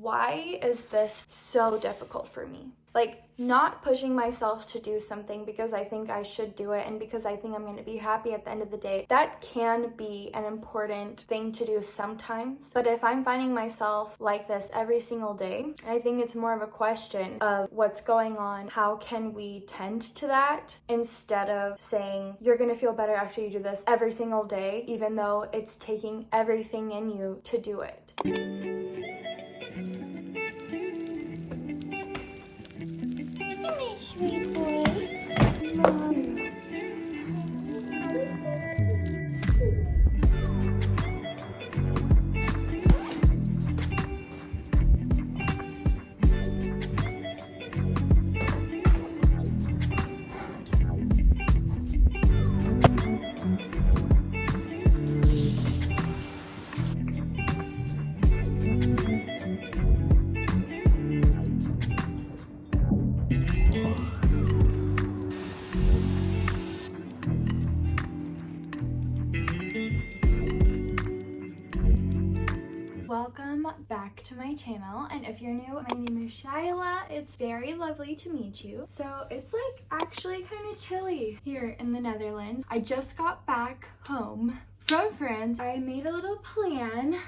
why is this so difficult for me? Like, not pushing myself to do something because I think I should do it and because I think I'm going to be happy at the end of the day. That can be an important thing to do sometimes. But if I'm finding myself like this every single day, I think it's more of a question of what's going on. How can we tend to that instead of saying you're going to feel better after you do this every single day, even though it's taking everything in you to do it. Sweet boy. Welcome back to my channel, and if you're new, my name is Cheyla. It's very lovely to meet you. So it's like actually kind of chilly here in the Netherlands. I just got back home from France. I made a little plan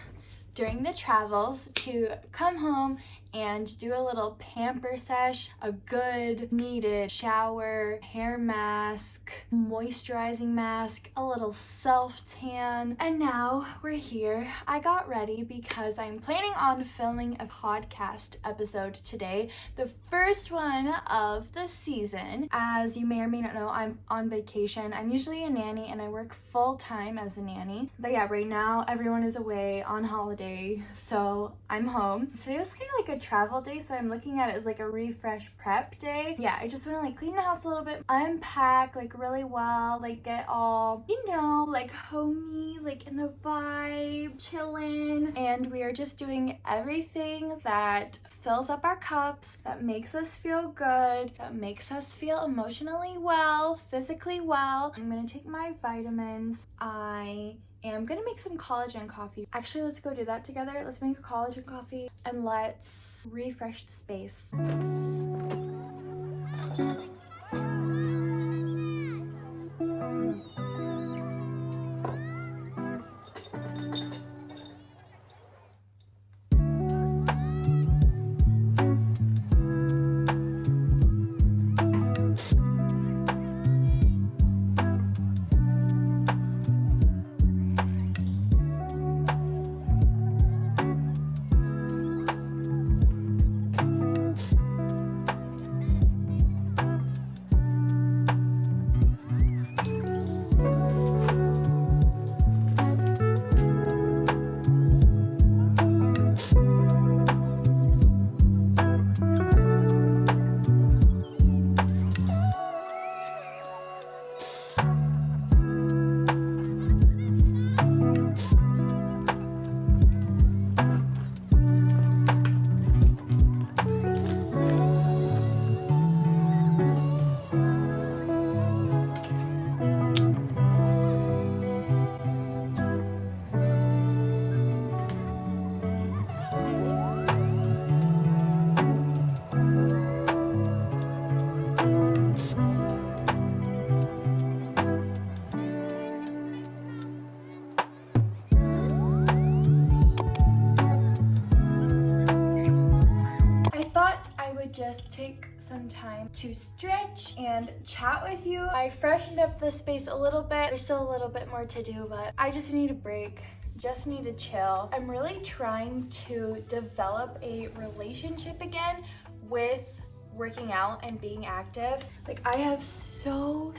during the travels to come home and do a little pamper sesh, a good needed shower, hair mask, moisturizing mask, a little self-tan, and now we're here. I got ready because I'm planning on filming a podcast episode today, the first one of the season. As you may or may not know, I'm on vacation. I'm usually a nanny and I work full-time as a nanny. But yeah, right now everyone is away on holiday, so I'm home. Today was kind of like a travel day, so I'm looking at it as like a refresh prep day. Yeah, I just want to like clean the house a little bit, unpack like really well, like get all, you know, like homey, like in the vibe, chilling. And we are just doing everything that fills up our cups, that makes us feel good, that makes us feel emotionally well, physically well. I'm gonna take my vitamins. I'm gonna make some collagen coffee. Actually, let's go do that together. Let's make a collagen coffee and let's refresh the space. Just take some time to stretch and chat with you. I freshened up the space a little bit. There's still a little bit more to do, but I just need a break. Just need to chill. I'm really trying to develop a relationship again with working out and being active. Like, I have so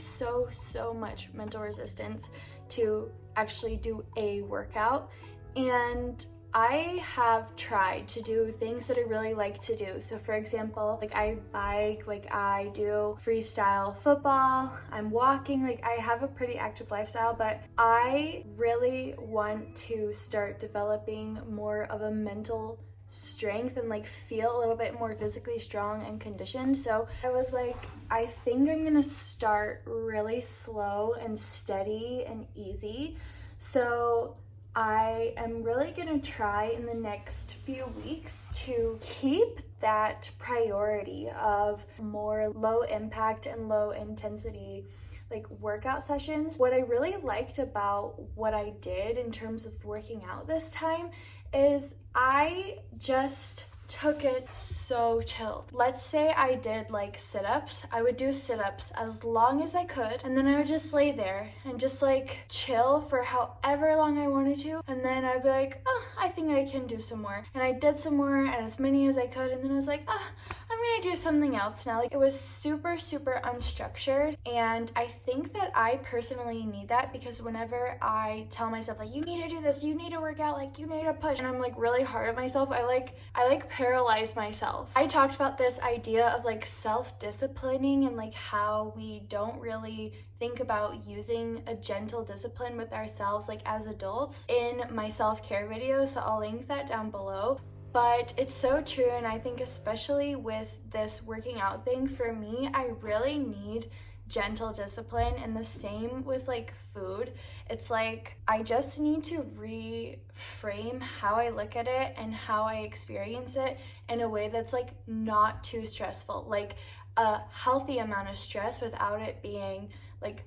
much mental resistance to actually do a workout, and I have tried to do things that I really like to do. So for example, like I bike, like I do freestyle football, I'm walking, like I have a pretty active lifestyle, but I really want to start developing more of a mental strength and like feel a little bit more physically strong and conditioned. So I was like, I think I'm gonna start really slow and steady and easy. So I am really gonna try in the next few weeks to keep that priority of more low impact and low intensity like workout sessions. What I really liked about what I did in terms of working out this time is I just took it so chill. Let's say I did like sit-ups. I would do sit-ups as long as I could, and then I would just lay there and just like chill for however long I wanted to, and then I'd be like, oh, I think I can do some more. And I did some more and as many as I could, and then I was like, oh, I'm gonna do something else now. Like, it was super unstructured, and I think that I personally need that, because whenever I tell myself like, you need to do this, you need to work out, like you need to push, and I'm like really hard on myself, I paralyze myself. I talked about this idea of like self-disciplining and like how we don't really think about using a gentle discipline with ourselves like as adults in my self-care video, so I'll link that down below. But it's so true, and I think especially with this working out thing, for me, I really need gentle discipline, and the same with like food. It's like I just need to reframe how I look at it and how I experience it in a way that's like not too stressful, like a healthy amount of stress without it being like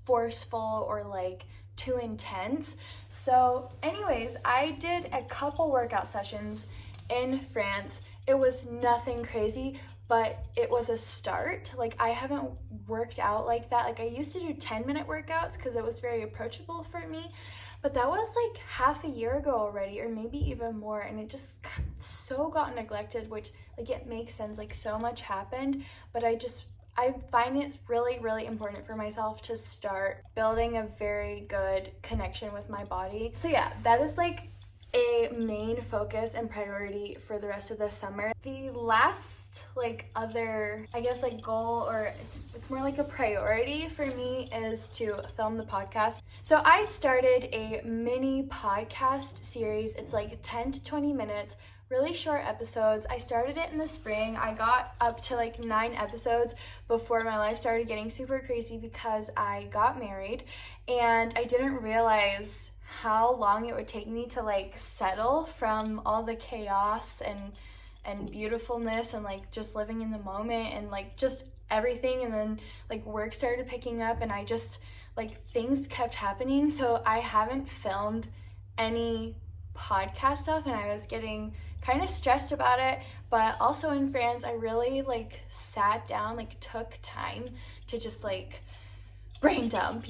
forceful or like too intense. So anyways, I did a couple workout sessions in France. It was nothing crazy, but it was a start. Like, I haven't worked out like that. Like, I used to do 10-minute workouts because it was very approachable for me, but that was like half a year ago already, or maybe even more, and it just so got neglected, which like it makes sense, like so much happened, but I find it really important for myself to start building a very good connection with my body. So yeah, that is like a main focus and priority for the rest of the summer. The last like other, I guess, like goal, or it's more like a priority for me, is to film the podcast. So I started a mini podcast series. It's like 10 to 20 minutes, really short episodes. I started it in the spring. I got up to like 9 episodes before my life started getting super crazy because I got married, and I didn't realize how long it would take me to like settle from all the chaos and beautifulness and like just living in the moment and like just everything. And then like work started picking up, and I just like things kept happening, so I haven't filmed any podcast stuff, and I was getting kind of stressed about it. But also in France, I really like sat down, like took time to just like brain dump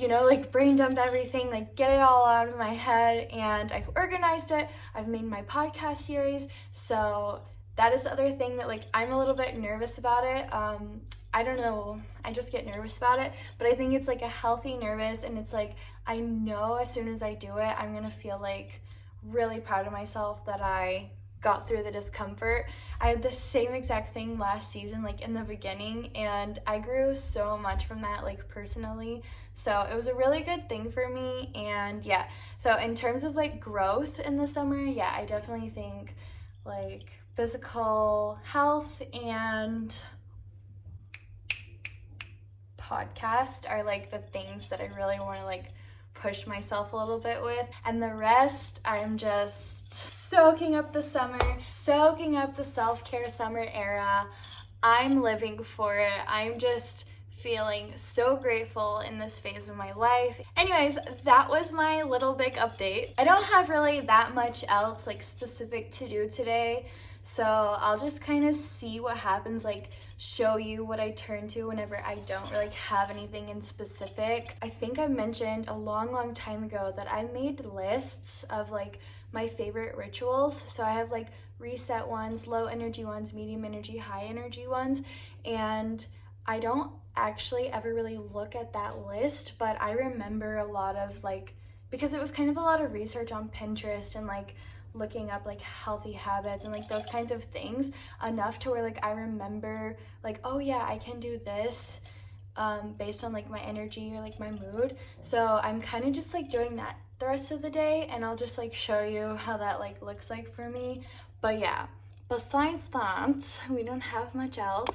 everything, like get it all out of my head, and I've organized it. I've made my podcast series, so that is the other thing that like I'm a little bit nervous about it. I don't know, I just get nervous about it, but I think it's like a healthy nervous, and it's like I know as soon as I do it, I'm gonna feel like really proud of myself that I got through the discomfort. I had the same exact thing last season, like in the beginning, and I grew so much from that, like personally. So it was a really good thing for me. And yeah, so in terms of like growth in the summer, yeah, I definitely think like physical health and podcast are like the things that I really want to like push myself a little bit with, and the rest I'm just soaking up the summer, soaking up the self-care summer era. I'm living for it. I'm just feeling so grateful in this phase of my life. Anyways, that was my little big update. I don't have really that much else like specific to do today, so I'll just kind of see what happens, like show you what I turn to whenever I don't really have anything in specific. I think I mentioned a long time ago that I made lists of like my favorite rituals. So I have like reset ones, low energy ones, medium energy, high energy ones, and I don't actually ever really look at that list, but I remember a lot of like, because it was kind of a lot of research on Pinterest and like looking up like healthy habits and like those kinds of things, enough to where like I remember like, oh yeah, I can do this based on like my energy or like my mood. So I'm kind of just like doing that the rest of the day, and I'll just like show you how that like looks like for me. But yeah, besides that, we don't have much else.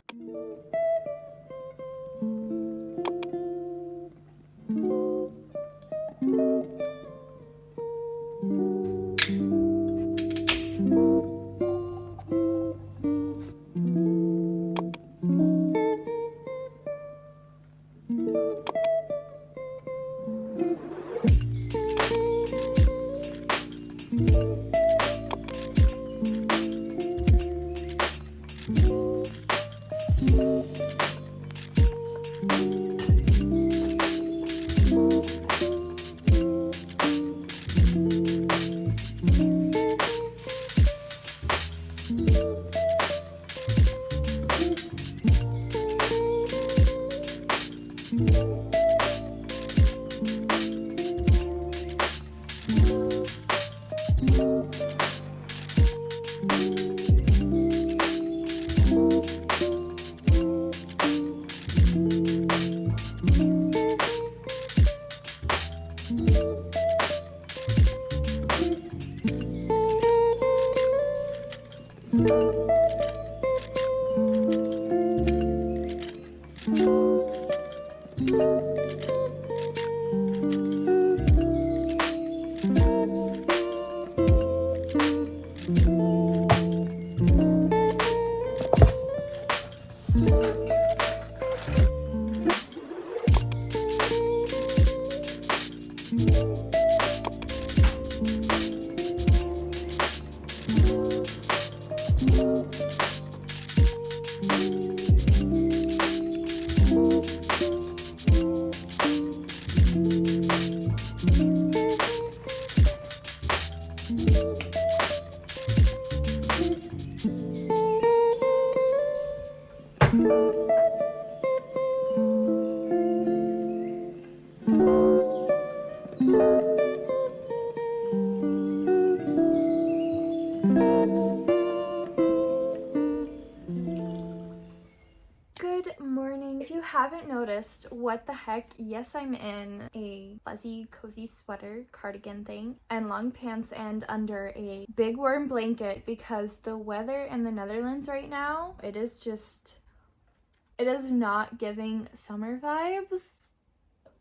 Good morning. If you haven't noticed, what the heck, yes, I'm in a fuzzy cozy sweater cardigan thing and long pants and under a big warm blanket because the weather in the Netherlands right now, it is not giving summer vibes.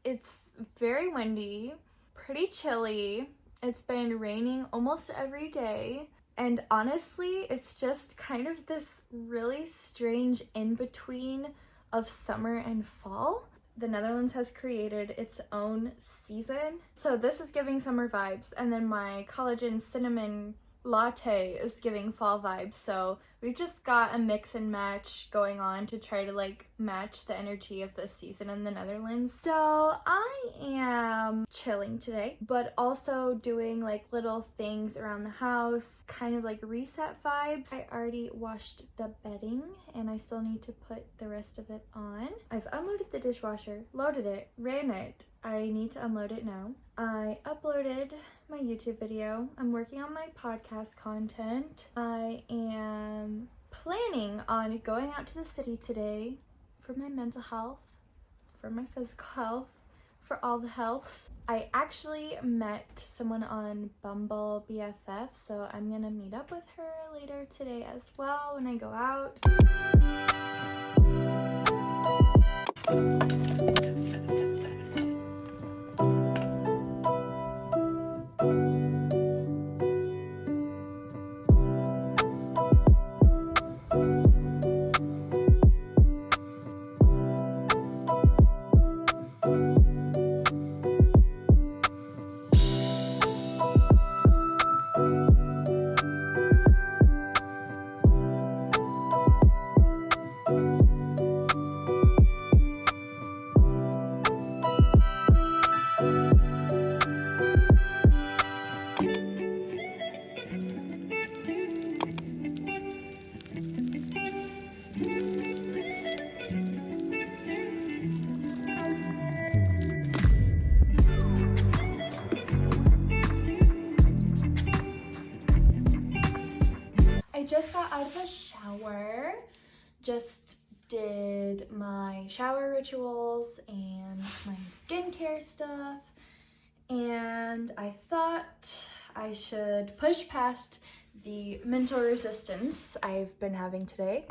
It's very windy, pretty chilly. It's been raining almost every day. And honestly, it's just kind of this really strange in-between of summer and fall. The Netherlands has created its own season. So this is giving summer vibes. And then my collagen cinnamon latte is giving fall vibes. So we've just got a mix and match going on to try to like match the energy of this season in the Netherlands. So I am chilling today, but also doing like little things around the house, kind of like reset vibes. I already washed the bedding and I still need to put the rest of it on. I've unloaded the dishwasher, loaded it, ran it. I need to unload it now. I uploaded my YouTube video. I'm working on my podcast content. I am planning on going out to the city today for my mental health, for my physical health, for all the healths. I actually met someone on Bumble BFF, so I'm gonna meet up with her later today as well when I go out. I just got out of the shower, just did my shower rituals and my skincare stuff, and I thought I should push past the mental resistance I've been having today.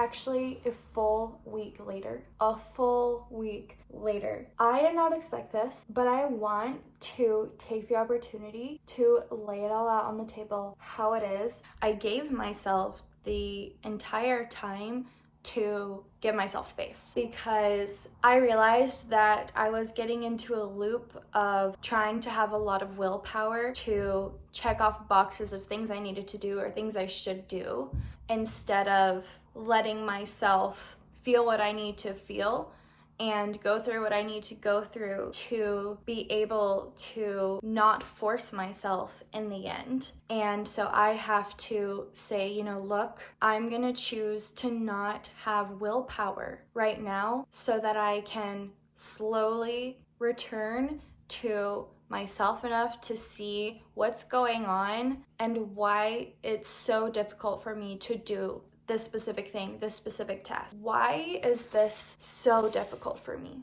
actually a full week later. A full week later. I did not expect this, but I want to take the opportunity to lay it all out on the table how it is. I gave myself the entire time to give myself space because I realized that I was getting into a loop of trying to have a lot of willpower to check off boxes of things I needed to do or things I should do instead of letting myself feel what I need to feel and go through what I need to go through to be able to not force myself in the end. And so I have to say, you know, look, I'm gonna choose to not have willpower right now so that I can slowly return to myself enough to see what's going on and why it's so difficult for me to do this specific thing, this specific task. Why is this so difficult for me?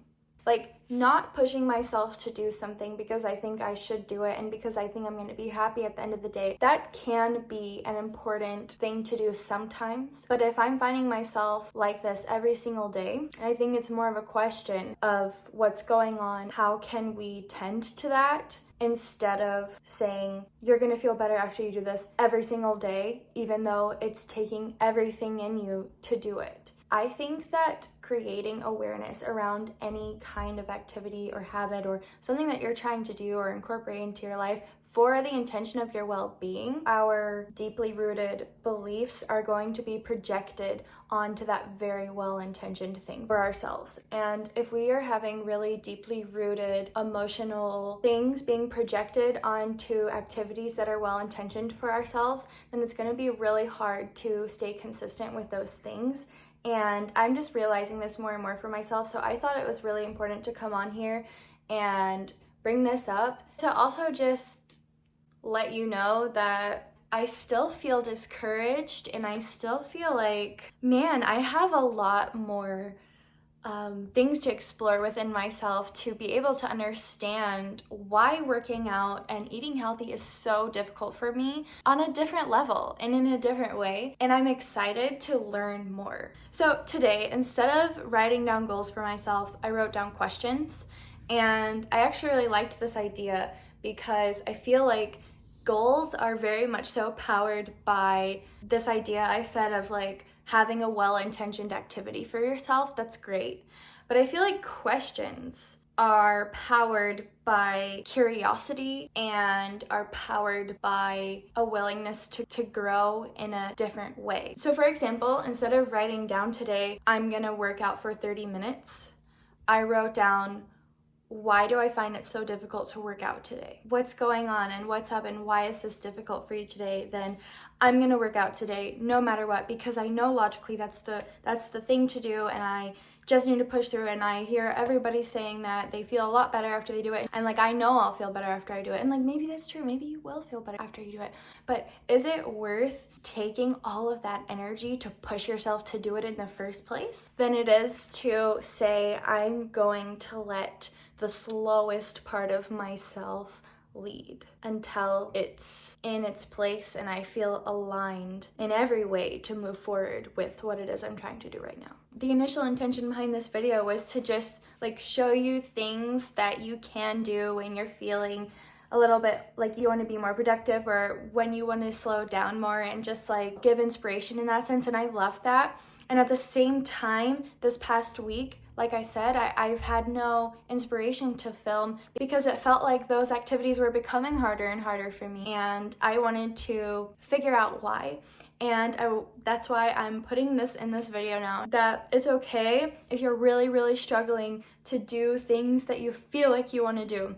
Like, not pushing myself to do something because I think I should do it and because I think I'm going to be happy at the end of the day. That can be an important thing to do sometimes. But if I'm finding myself like this every single day, I think it's more of a question of what's going on. How can we tend to that? Instead of saying, you're gonna feel better after you do this every single day, even though it's taking everything in you to do it. I think that creating awareness around any kind of activity or habit or something that you're trying to do or incorporate into your life for the intention of your well-being, our deeply rooted beliefs are going to be projected onto that very well-intentioned thing for ourselves. And if we are having really deeply rooted emotional things being projected onto activities that are well-intentioned for ourselves, then it's going to be really hard to stay consistent with those things. And I'm just realizing this more and more for myself. So I thought it was really important to come on here and bring this up to also just let you know that I still feel discouraged and I still feel like, man, I have a lot more things to explore within myself to be able to understand why working out and eating healthy is so difficult for me on a different level and in a different way. And I'm excited to learn more. So today, instead of writing down goals for myself, I wrote down questions. And I actually really liked this idea because I feel like goals are very much so powered by this idea I said of like having a well-intentioned activity for yourself. That's great. But I feel like questions are powered by curiosity and are powered by a willingness to grow in a different way. So for example, instead of writing down today, I'm gonna work out for 30 minutes, I wrote down, why do I find it so difficult to work out today? What's going on and what's up and why is this difficult for you today? Then I'm gonna work out today no matter what, because I know logically that's the thing to do and I just need to push through. And I hear everybody saying that they feel a lot better after they do it. And like, I know I'll feel better after I do it. And like, maybe that's true. Maybe you will feel better after you do it. But is it worth taking all of that energy to push yourself to do it in the first place than it is to say, I'm going to let the slowest part of myself lead until it's in its place and I feel aligned in every way to move forward with what it is I'm trying to do right now. The initial intention behind this video was to just like show you things that you can do when you're feeling a little bit like you want to be more productive or when you want to slow down more, and just like give inspiration in that sense. And I love that. And at the same time, this past week, like I said, I've had no inspiration to film because it felt like those activities were becoming harder and harder for me. And I wanted to figure out why. And that's why I'm putting this in this video now, that it's okay if you're really, really struggling to do things that you feel like you want to do.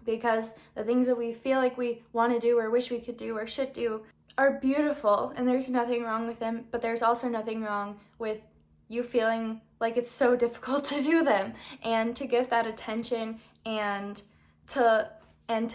Because the things that we feel like we want to do or wish we could do or should do are beautiful and there's nothing wrong with them, but there's also nothing wrong with you feeling like it's so difficult to do them, and to give that attention and to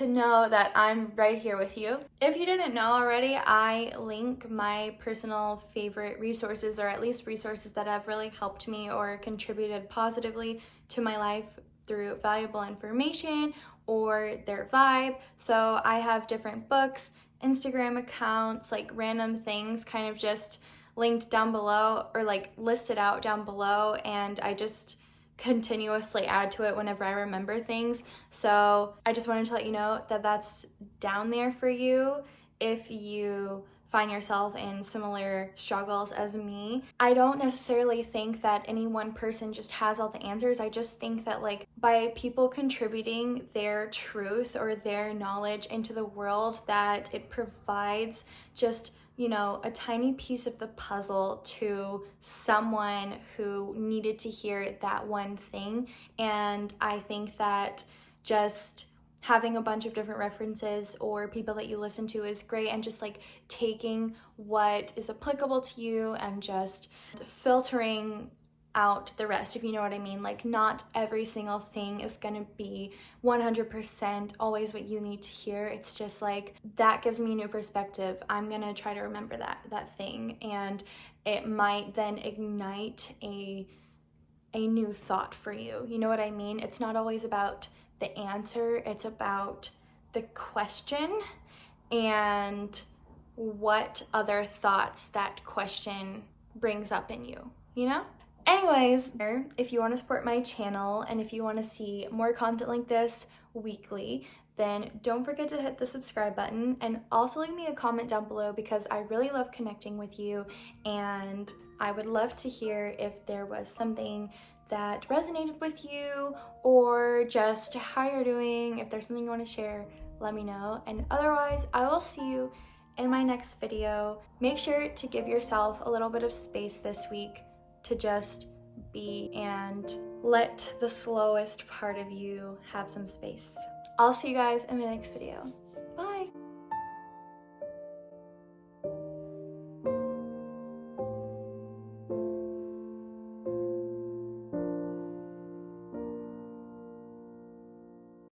know that I'm right here with you. If you didn't know already, I link my personal favorite resources, or at least resources that have really helped me or contributed positively to my life through valuable information or their vibe. So I have different books, Instagram accounts, like random things kind of just linked down below, or like listed out down below, and I just continuously add to it whenever I remember things. So I just wanted to let you know that that's down there for you if you find yourself in similar struggles as me. I don't necessarily think that any one person just has all the answers. I just think that like by people contributing their truth or their knowledge into the world, that it provides just, you know, a tiny piece of the puzzle to someone who needed to hear that one thing. And I think that just having a bunch of different references or people that you listen to is great, and just like taking what is applicable to you and just filtering out the rest, if you know what I mean. Like, not every single thing is gonna be 100% always what you need to hear. It's just like, that gives me a new perspective. I'm gonna try to remember that thing, and it might then ignite a new thought for you. You know what I mean? It's not always about the answer, it's about the question and what other thoughts that question brings up in you, you know? Anyways, if you want to support my channel and if you want to see more content like this weekly, then don't forget to hit the subscribe button, and also leave me a comment down below, because I really love connecting with you, and I would love to hear if there was something that resonated with you, or just how you're doing. If there's something you want to share, let me know. And otherwise, I will see you in my next video. Make sure to give yourself a little bit of space this week to just be, and let the slowest part of you have some space. I'll see you guys in my next video.